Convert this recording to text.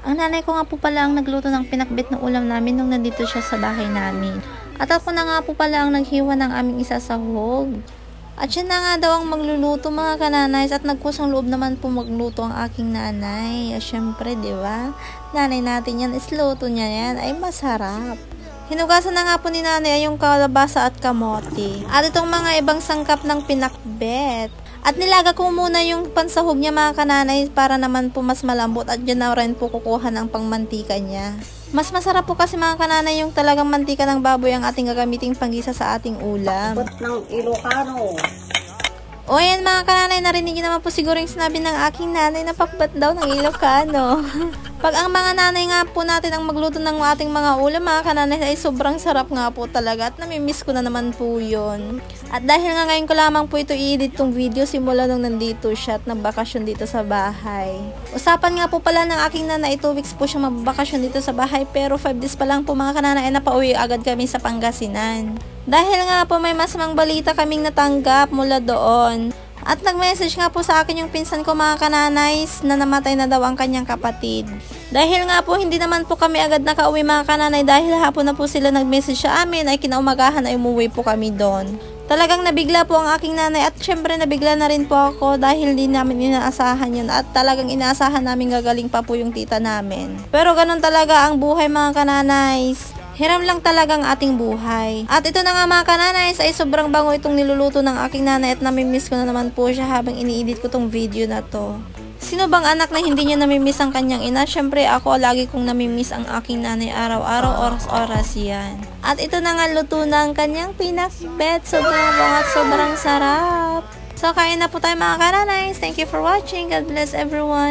Ang nanay ko nga po pala ang nagluto ng pinakbet na ulam namin nung nandito siya sa bahay namin. At ako na nga po pala ang naghiwa ng aming isasahog. At siya na nga daw ang magluluto mga kananays at nagkusang loob naman po magluto ang aking nanay. Syempre, di ba? Nanay natin yan, luto niya yan ay masarap. Hinugasan na nga po ni nanay yung kalabasa at kamote. At itong mga ibang sangkap ng pinakbet. At nilaga ko muna yung pansahog niya mga kananay para naman po mas malambot at dyan na rin po kukuha ng pangmantika niya. Mas masarap po kasi mga kananay yung talagang mantika ng baboy ang ating gagamiting panggisa sa ating ulam. Ng Ilocano. O yan mga kananay, narinig niyo naman po siguro yung sinabi ng aking nanay na pakbat daw ng Ilocano. Pag ang mga nanay nga po natin ang magluto ng ating mga ulam mga kananay ay sobrang sarap nga po talaga at namimiss ko na naman po yun. At dahil nga ngayon ko lamang po ito i-edit tong video simula nung nandito siya at nagbakasyon dito sa bahay. Usapan nga po pala ng aking nanay 2 weeks po siya magbakasyon dito sa bahay pero 5 days pa lang po mga kananay ay napauwi agad kami sa Pangasinan. Dahil nga po may masamang balita kaming natanggap mula doon. At nag-message nga po sa akin yung pinsan ko mga kananays na namatay na daw ang kanyang kapatid. Dahil nga po hindi naman po kami agad nakauwi mga kananay dahil hapon na po sila nag-message sa amin ay kinaumagahan ay umuwi po kami doon. Talagang nabigla po ang aking nanay at syempre nabigla na rin po ako dahil hindi namin inaasahan yun at talagang inaasahan namin gagaling pa po yung tita namin. Pero ganun talaga ang buhay mga kananays. Hiram lang talagang ating buhay. At ito na nga mga kananays ay sobrang bango itong niluluto ng aking nanay at namimiss ko na naman po siya habang ini-edit ko tong video na to. Sino bang anak na hindi niya namimiss ang kanyang ina? Syempre ako lagi kong namimiss ang aking nanay araw-araw, oras-oras yan. At ito na nga luto ng kanyang pinakbet. Sobrang bango at sobrang sarap. So kain na po tayo mga kananays. Thank you for watching. God bless everyone.